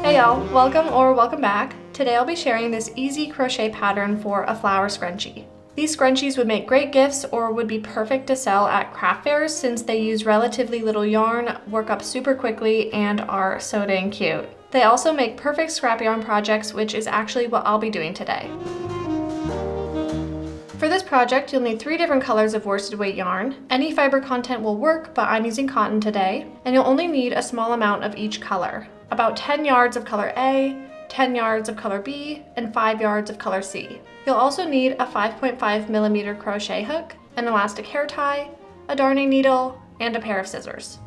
Hey y'all, welcome back. Today I'll be sharing this easy crochet pattern for a flower scrunchie. These scrunchies would make great gifts or would be perfect to sell at craft fairs since they use relatively little yarn, work up super quickly, and are so dang cute. They also make perfect scrap yarn projects, which is actually what I'll be doing today. For this project, you'll need 3 different colors of worsted weight yarn. Any fiber content will work, but I'm using cotton today, and you'll only need a small amount of each color. About 10 yards of color A, 10 yards of color B, and 5 yards of color C. You'll also need a 5.5mm crochet hook, an elastic hair tie, a darning needle, and a pair of scissors.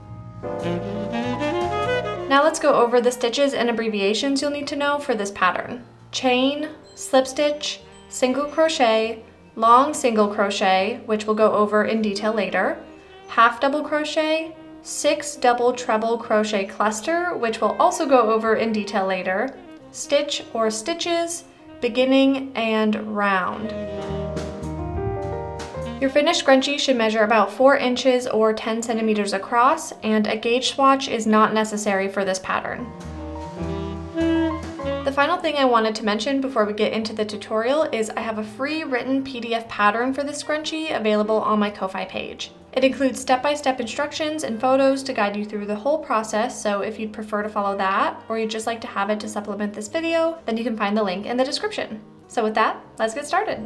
Now let's go over the stitches and abbreviations you'll need to know for this pattern. Chain, slip stitch, single crochet, long single crochet, which we'll go over in detail later, half double crochet, 6 double treble crochet cluster, which we'll also go over in detail later, stitch or stitches, beginning, and round. Your finished scrunchie should measure about 4 inches or 10 centimeters across, and a gauge swatch is not necessary for this pattern. The final thing I wanted to mention before we get into the tutorial is I have a free written PDF pattern for this scrunchie available on my Ko-Fi page. It includes step-by-step instructions and photos to guide you through the whole process, so if you'd prefer to follow that, or you'd just like to have it to supplement this video, then you can find the link in the description. So with that, let's get started.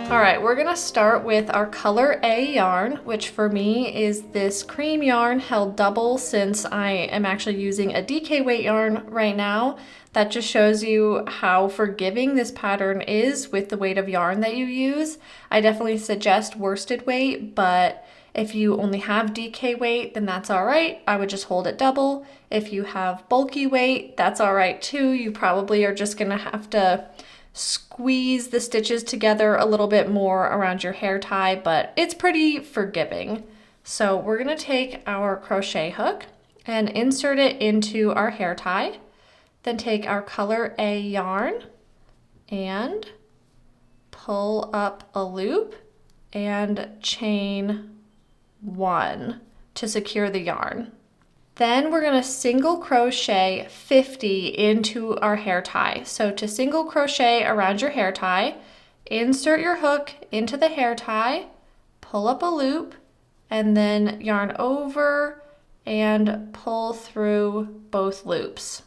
Alright, we're gonna start with our color A yarn, which for me is this cream yarn held double since I am actually using a DK weight yarn right now. That just shows you how forgiving this pattern is with the weight of yarn that you use. I definitely suggest worsted weight, but if you only have DK weight, then that's alright. I would just hold it double. If you have bulky weight, that's alright too. You probably are just gonna have to squeeze the stitches together a little bit more around your hair tie, but it's pretty forgiving. So we're gonna take our crochet hook and insert it into our hair tie. Then take our color A yarn and pull up a loop and chain 1 to secure the yarn. Then we're going to single crochet 50 into our hair tie. So to single crochet around your hair tie, insert your hook into the hair tie, pull up a loop, and then yarn over and pull through both loops.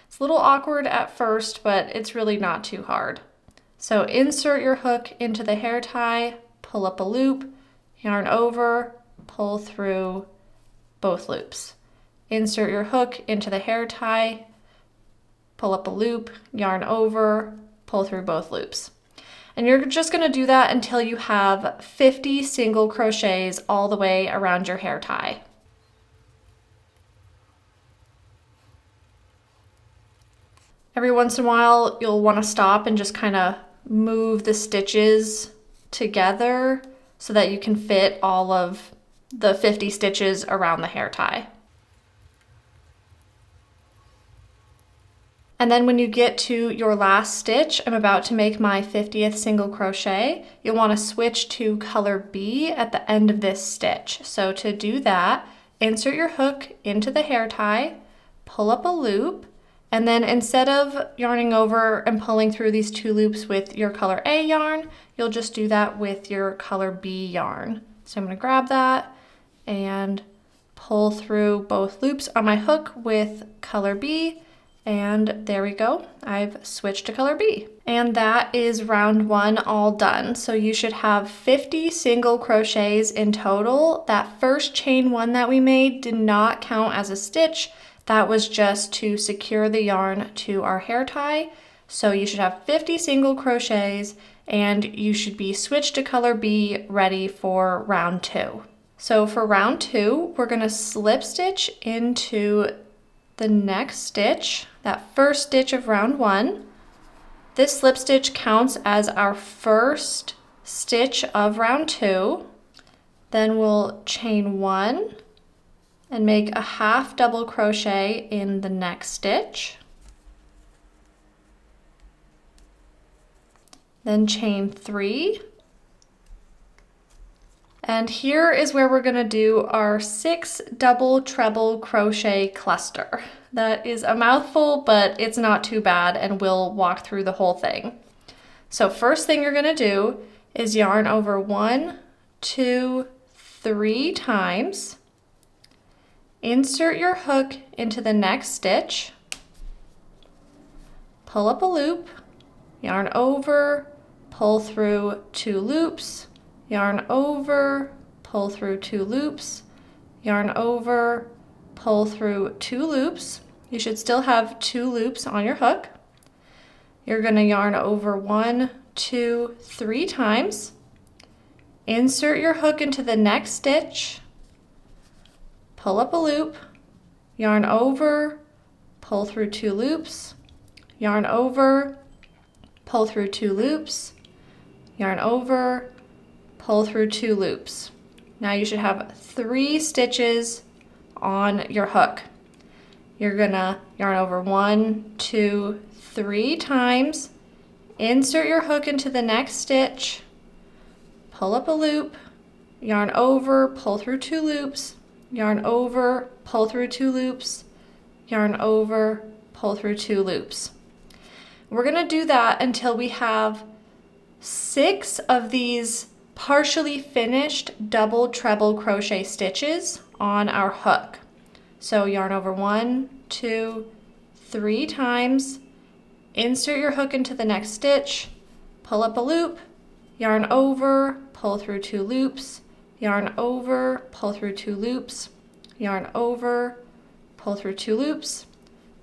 It's a little awkward at first, but it's really not too hard. So insert your hook into the hair tie, pull up a loop, yarn over, pull through both loops. Insert your hook into the hair tie, pull up a loop, yarn over, pull through both loops. And you're just going to do that until you have 50 single crochets all the way around your hair tie. Every once in a while, you'll want to stop and just kind of move the stitches together so that you can fit all of the 50 stitches around the hair tie. And then when you get to your last stitch, I'm about to make my 50th single crochet, you'll want to switch to color B at the end of this stitch. So to do that, insert your hook into the hair tie, pull up a loop, and then instead of yarning over and pulling through these 2 loops with your color A yarn, you'll just do that with your color B yarn. So I'm going to grab that and pull through both loops on my hook with color B, and there we go. I've switched to color B. And that is round 1 all done. So you should have 50 single crochets in total. That first chain 1 that we made did not count as a stitch. That was just to secure the yarn to our hair tie. So you should have 50 single crochets and you should be switched to color B ready for round 2. So for round 2, we're gonna slip stitch into the next stitch, that first stitch of round 1. This slip stitch counts as our first stitch of round 2. Then we'll chain 1 and make a half double crochet in the next stitch. Then chain 3. And here is where we're gonna do our 6 double treble crochet cluster. That is a mouthful, but it's not too bad, and we'll walk through the whole thing. So first thing you're gonna do is yarn over 1, 2, 3 times. Insert your hook into the next stitch. Pull up a loop, yarn over, pull through 2 loops, yarn over, pull through 2 loops, yarn over, pull through 2 loops. You should still have 2 loops on your hook. You're going to yarn over 1, 2, 3 times. Insert your hook into the next stitch. Pull up a loop, yarn over, pull through 2 loops, yarn over, pull through 2 loops, yarn over, pull through 2 loops. Now you should have 3 stitches on your hook. You're gonna yarn over 1, 2, 3 times, insert your hook into the next stitch, pull up a loop, yarn over, pull through 2 loops, yarn over, pull through 2 loops, yarn over, pull through 2 loops. We're gonna do that until we have 6 of these partially finished double treble crochet stitches on our hook. So yarn over 1, 2, 3 times, insert your hook into the next stitch, pull up a loop, yarn over, pull through 2 loops, yarn over, pull through 2 loops, yarn over, pull through 2 loops,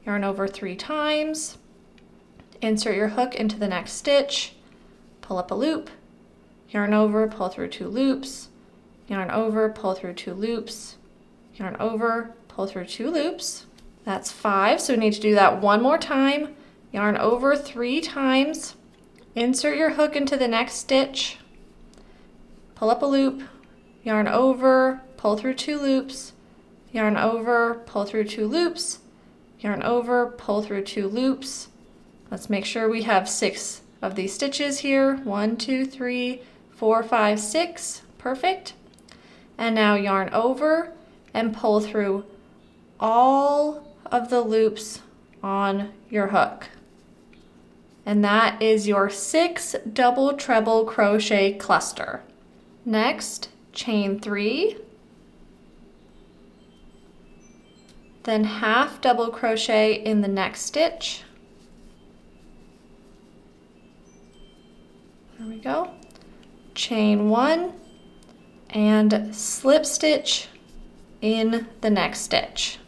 yarn over 3 times, insert your hook into the next stitch, pull up a loop, yarn over, pull through 2 loops, yarn over, pull through 2 loops, yarn over, pull through 2 loops. That's 5, so we need to do that one more time. Yarn over 3 times, insert your hook into the next stitch, pull up a loop, yarn over, pull through 2 loops, yarn over, pull through 2 loops, yarn over, pull through 2 loops. Let's make sure we have 6 of these stitches here. 1, 2, 3, 4, 5, 6. Perfect. And now yarn over and pull through all of the loops on your hook. And that is your 6 double treble crochet cluster. Next, chain 3, then half double crochet in the next stitch. There we go. Chain 1 and slip stitch in the next stitch.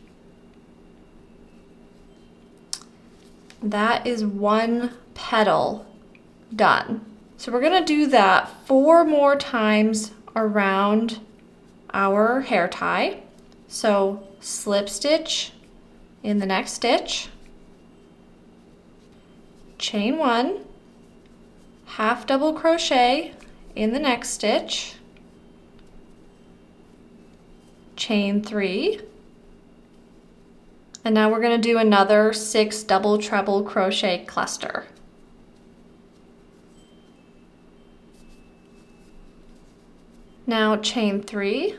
That is 1 petal done. So we're going to do that 4 more times around our hair tie. So slip stitch in the next stitch, chain 1, half double crochet in the next stitch, chain 3, and now we're going to do another 6 double treble crochet cluster. Now chain 3,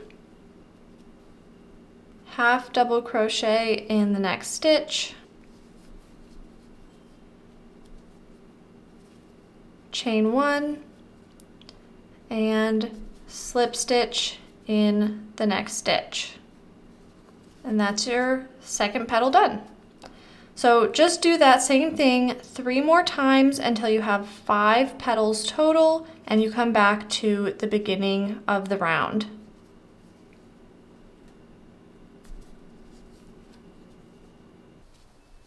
half double crochet in the next stitch, chain 1, and slip stitch in the next stitch. And that's your second petal done. So just do that same thing 3 more times until you have 5 petals total, and you come back to the beginning of the round.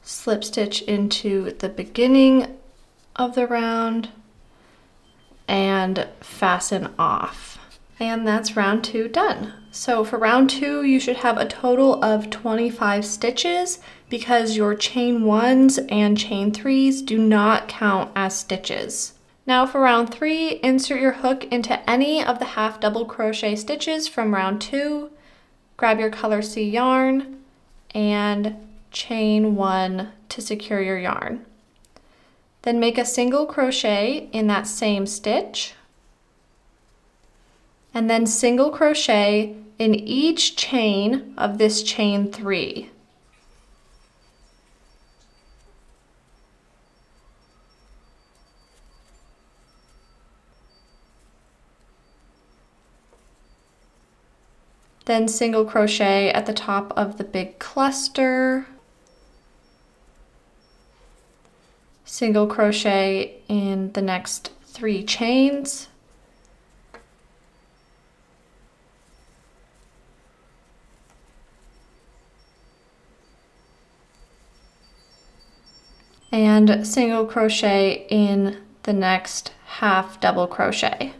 Slip stitch into the beginning of the round and fasten off. And that's round 2 done. So for round 2, you should have a total of 25 stitches because your chain 1s and chain 3s do not count as stitches. Now for round 3, insert your hook into any of the half double crochet stitches from round 2, grab your color C yarn, and chain 1 to secure your yarn. Then make a single crochet in that same stitch, and then single crochet in each chain of this chain 3. then single crochet at the top of the big cluster, single crochet in the next 3 chains, and single crochet in the next half double crochet.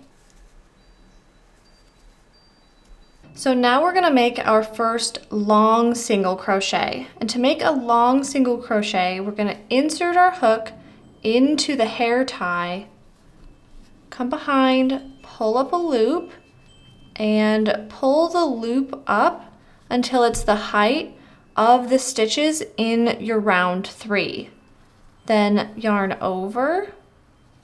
So now we're going to make our first long single crochet. And to make a long single crochet, we're going to insert our hook into the hair tie, come behind, pull up a loop, and pull the loop up until it's the height of the stitches in your round 3. Then yarn over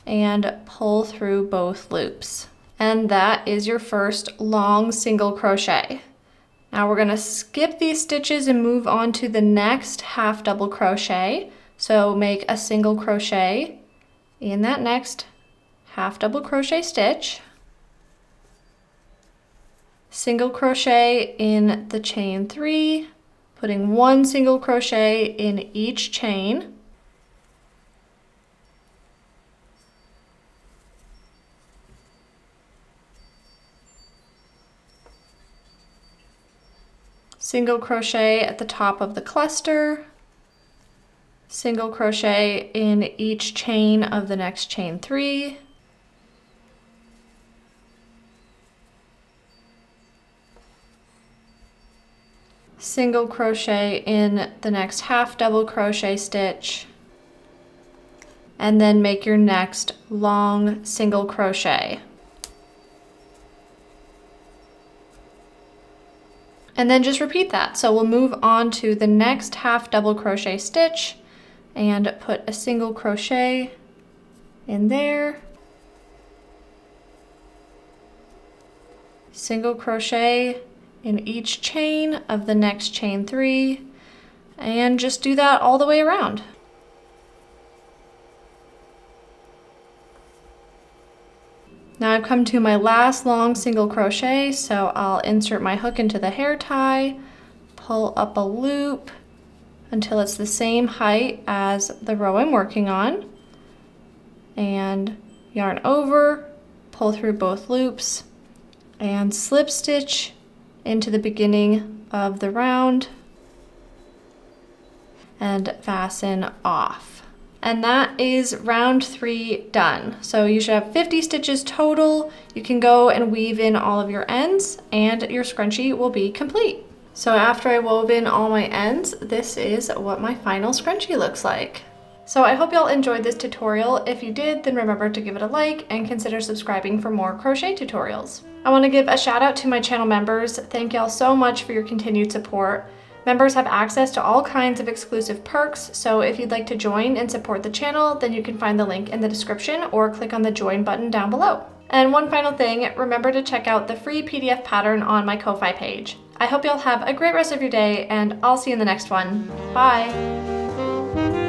and pull through both loops. And that is your first long single crochet. Now we're going to skip these stitches and move on to the next half double crochet. So make a single crochet in that next half double crochet stitch, single crochet in the chain 3, putting 1 single crochet in each chain, single crochet at the top of the cluster, single crochet in each chain of the next chain 3, single crochet in the next half double crochet stitch, and then make your next long single crochet. And then just repeat that. So we'll move on to the next half double crochet stitch and put a single crochet in there, single crochet in each chain of the next chain 3, and just do that all the way around. Now I've come to my last long single crochet, so I'll insert my hook into the hair tie, pull up a loop until it's the same height as the row I'm working on, and yarn over, pull through both loops, and slip stitch into the beginning of the round and fasten off. And that is round 3 done. So you should have 50 stitches total. You can go and weave in all of your ends and your scrunchie will be complete. So after I wove in all my ends, this is what my final scrunchie looks like. So I hope y'all enjoyed this tutorial. If you did, then remember to give it a like and consider subscribing for more crochet tutorials. I want to give a shout out to my channel members. Thank y'all so much for your continued support. Members have access to all kinds of exclusive perks, so if you'd like to join and support the channel, then you can find the link in the description or click on the join button down below. And one final thing, remember to check out the free PDF pattern on my Ko-Fi page. I hope y'all have a great rest of your day, and I'll see you in the next one. Bye!